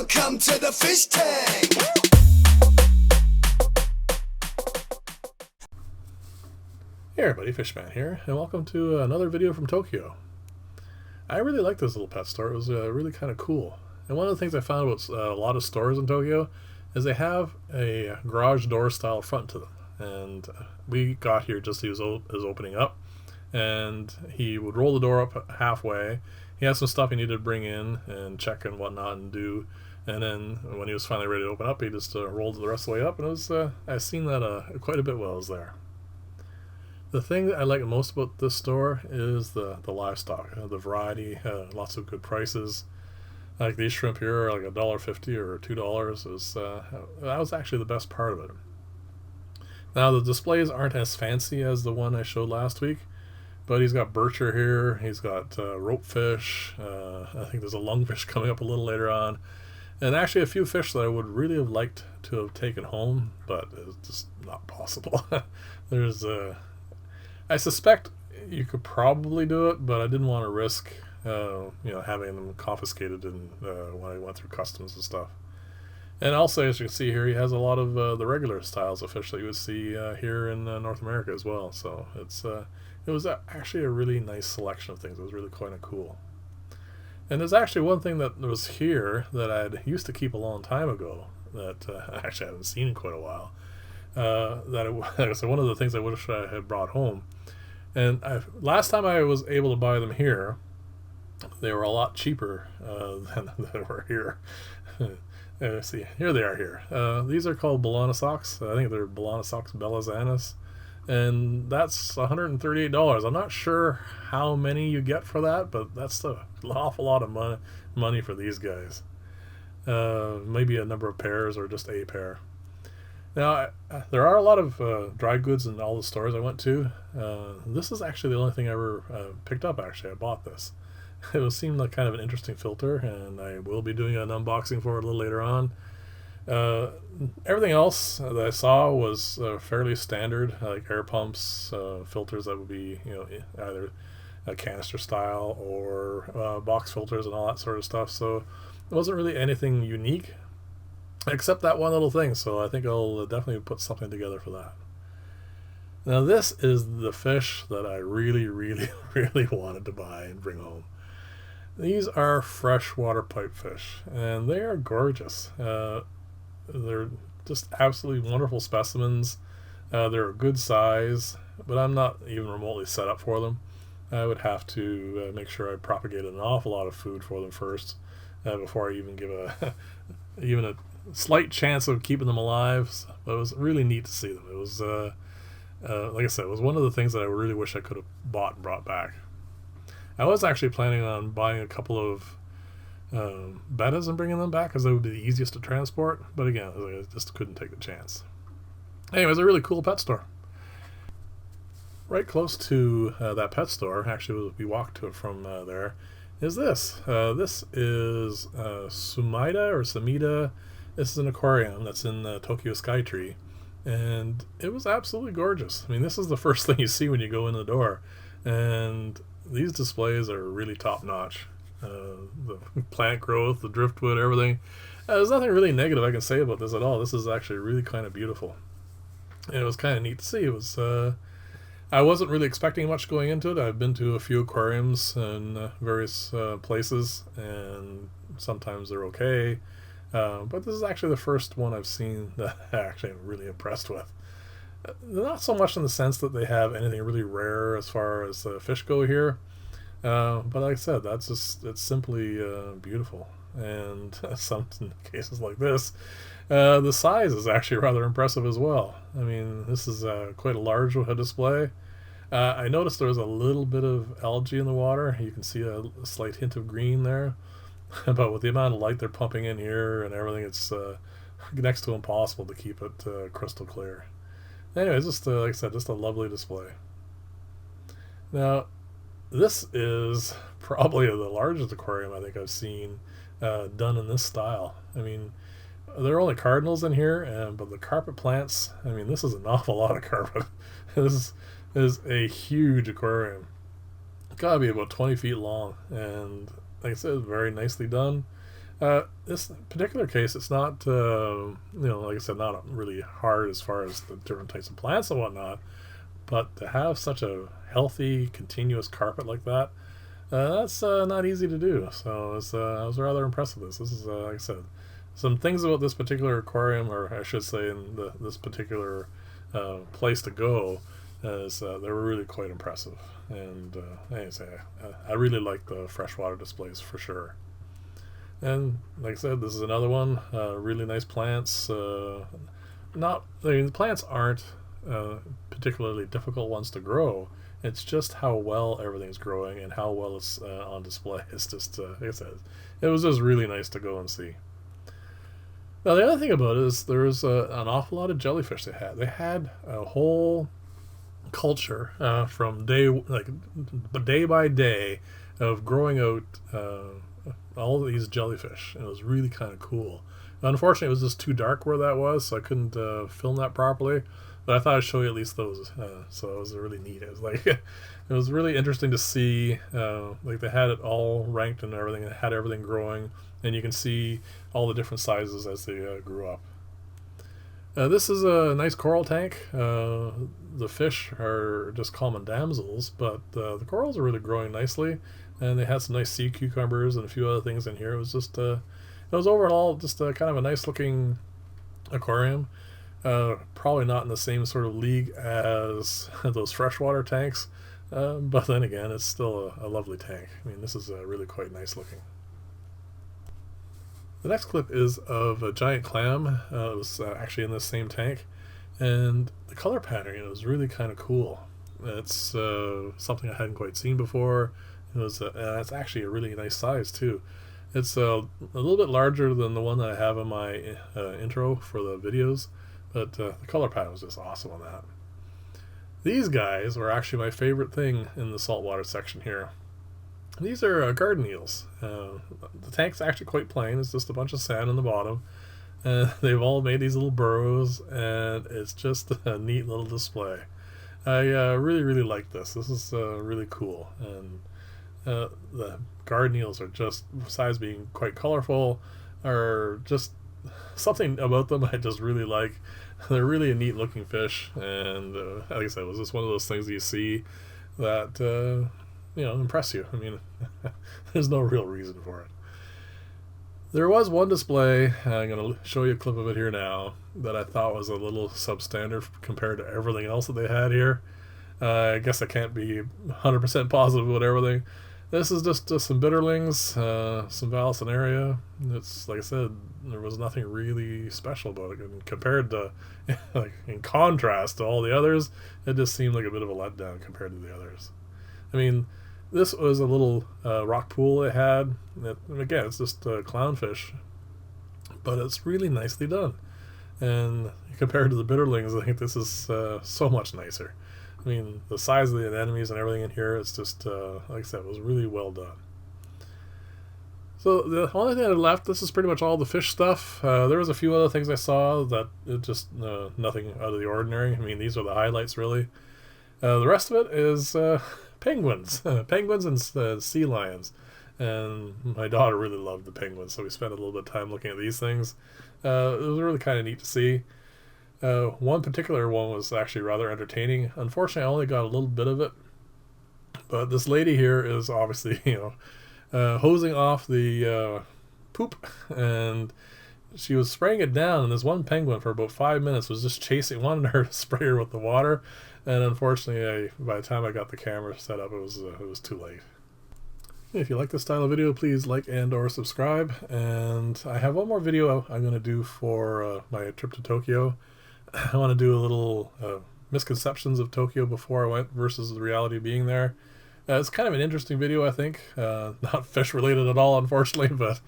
Welcome to the fish tank. Hey everybody, Fishman here, and welcome to another video from Tokyo. I really like this little pet store. It was really kind of cool. And one of the things I found about a lot of stores in Tokyo is they have a garage door style front to them. And we got here just as he was opening up, and he would roll the door up halfway. He had some stuff he needed to bring in and check and whatnot and do. And then when he was finally ready to open up, he just rolled the rest of the way up. And it was I've seen that quite a bit while I was there. The thing that I like most about this store is the livestock, the variety, lots of good prices. Like these shrimp here are like $1.50 or $2. That was actually the best part of it. Now the displays aren't as fancy as the one I showed last week, but he's got bircher here, he's got rope fish, I think there's a lungfish coming up a little later on, and actually a few fish that I would really have liked to have taken home, but it's just not possible. There's I suspect you could probably do it, but I didn't want to risk having them confiscated when I went through customs and stuff. And also, as you can see here, he has a lot of the regular styles of fish that you would see here in North America as well. So it was actually a really nice selection of things. It was really kind of cool. And there's actually one thing that was here that I'd used to keep a long time ago that I actually haven't seen in quite a while. So one of the things I wish I had brought home. And last time I was able to buy them here, they were a lot cheaper than they were here. Let's see, here they are here. These are called Balanosocks. I think they're Balanosocks bellazanas. And that's $138. I'm not sure how many you get for that, but that's an awful lot of money for these guys. Maybe a number of pairs or just a pair. Now, there are a lot of dry goods in all the stores I went to. This is actually the only thing I ever picked up, actually. I bought this. It seemed like kind of an interesting filter, and I will be doing an unboxing for it a little later on. Everything else that I saw was fairly standard, like air pumps, filters that would be either a canister style or box filters and all that sort of stuff. So it wasn't really anything unique, except that one little thing. So I think I'll definitely put something together for that. Now this is the fish that I really, really, really wanted to buy and bring home. These are freshwater pipefish, and they are gorgeous. They're just absolutely wonderful specimens. They're a good size, but I'm not even remotely set up for them. I would have to make sure I propagated an awful lot of food for them first before I even give even a slight chance of keeping them alive. But it was really neat to see them. It was, like I said, it was one of the things that I really wish I could have bought and brought back. I was actually planning on buying a couple of bettas and bringing them back because they would be the easiest to transport. But again, I just couldn't take the chance. Anyways, a really cool pet store. Right close to that pet store, actually we walked to it from there, is this. This is Sumida or Sumida. This is an aquarium that's in Tokyo Skytree. And it was absolutely gorgeous. I mean, this is the first thing you see when you go in the door. And these displays are really top notch. The plant growth, the driftwood, everything. There's nothing really negative I can say about this at all. This is actually really kind of beautiful. And it was kind of neat to see. It was I wasn't really expecting much going into it. I've been to a few aquariums in various places, and sometimes they're okay. But this is actually the first one I've seen that I actually am really impressed with. Not so much in the sense that they have anything really rare as far as fish go here, but like I said, it's simply beautiful. And some cases like this, the size is actually rather impressive as well. I mean, this is quite a large display. I noticed there was a little bit of algae in the water. You can see a slight hint of green there. But with the amount of light they're pumping in here and everything, it's next to impossible to keep it crystal clear. Anyways, just like I said, just a lovely display. Now, this is probably the largest aquarium I think I've seen done in this style. I mean, there are only cardinals in here, but the carpet plants, I mean, this is an awful lot of carpet. This is a huge aquarium. It's got to be about 20 feet long, and like I said, very nicely done. This particular case, it's not, like I said, not really hard as far as the different types of plants and whatnot, but to have such a healthy, continuous carpet like that, that's not easy to do. So I was rather impressed with this. This is, like I said, some things about this particular aquarium, or I should say in this particular place to go, is they were really quite impressive. And like I say, I really like the freshwater displays for sure. And like I said, this is another one. Really nice plants. The plants aren't particularly difficult ones to grow. It's just how well everything's growing and how well it's on display. It's just, like I said, it was just really nice to go and see. Now the other thing about it is there was an awful lot of jellyfish they had. They had a whole culture from day by day of growing out all of these jellyfish, and it was really kind of cool. Unfortunately, it was just too dark where that was, so I couldn't film that properly. But I thought I'd show you at least those. So it was really neat. It was like it was really interesting to see. Like they had it all ranked and everything. It had everything growing, and you can see all the different sizes as they grew up. This is a nice coral tank. The fish are just common damsels, but the corals are really growing nicely, and they had some nice sea cucumbers and a few other things in here. It was just it was overall just kind of a nice looking aquarium. Probably not in the same sort of league as those freshwater tanks, but then again, it's still a lovely tank. I mean, this is really quite nice looking. The next clip is of a giant clam. It was actually in this same tank, and the color pattern was really kind of cool. It's something I hadn't quite seen before. It's actually a really nice size too. It's a little bit larger than the one that I have in my intro for the videos, but the color pattern was just awesome on that. These guys were actually my favorite thing in the saltwater section here. These are garden eels. The tank's actually quite plain. It's just a bunch of sand in the bottom. They've all made these little burrows, and it's just a neat little display. I really, really like this. This is really cool. And the garden eels are just, besides being quite colorful, are just something about them I just really like. They're really a neat looking fish, and like I said, it was just one of those things that you see that impress you. I mean, there's no real reason for it. There was one display, I'm going to show you a clip of it here now, that I thought was a little substandard compared to everything else that they had here. I guess I can't be 100% positive about everything. This is just some bitterlings, some Vallisneria. It's, like I said, there was nothing really special about it. And compared to, like, in contrast to all the others, it just seemed like a bit of a letdown compared to the others. I mean, this was a little rock pool they had. And again, it's just clownfish, but it's really nicely done. And compared to the bitterlings, I think this is so much nicer. I mean, the size of the anemones and everything in here, it's just, like I said, it was really well done. So the only thing that left, this is pretty much all the fish stuff. There was a few other things I saw that it just nothing out of the ordinary. I mean, these are the highlights, really. The rest of it is penguins. Penguins and sea lions. And my daughter really loved the penguins, so we spent a little bit of time looking at these things. It was really kind of neat to see. One particular one was actually rather entertaining. Unfortunately, I only got a little bit of it. But this lady here is obviously, hosing off the poop, and she was spraying it down, and this one penguin for about 5 minutes was just wanted her to spray her with the water, and unfortunately, by the time I got the camera set up, it was too late. If you like this style of video, please like and or subscribe, and I have one more video I'm going to do for my trip to Tokyo. I want to do a little misconceptions of Tokyo before I went versus the reality of being there. It's kind of an interesting video, I think. Not fish related at all, unfortunately, but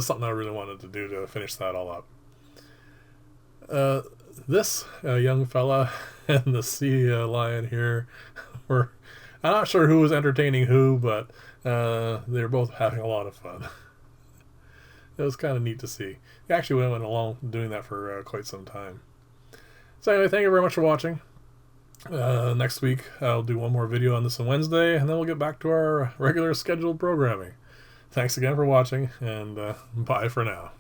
something I really wanted to do to finish that all up. This young fella and the sea lion here were, I'm not sure who was entertaining who, but they were both having a lot of fun. It was kind of neat to see. We actually went along doing that for quite some time. So anyway, thank you very much for watching. Next week I'll do one more video on this on Wednesday, and then we'll get back to our regular scheduled programming. Thanks again for watching, and bye for now.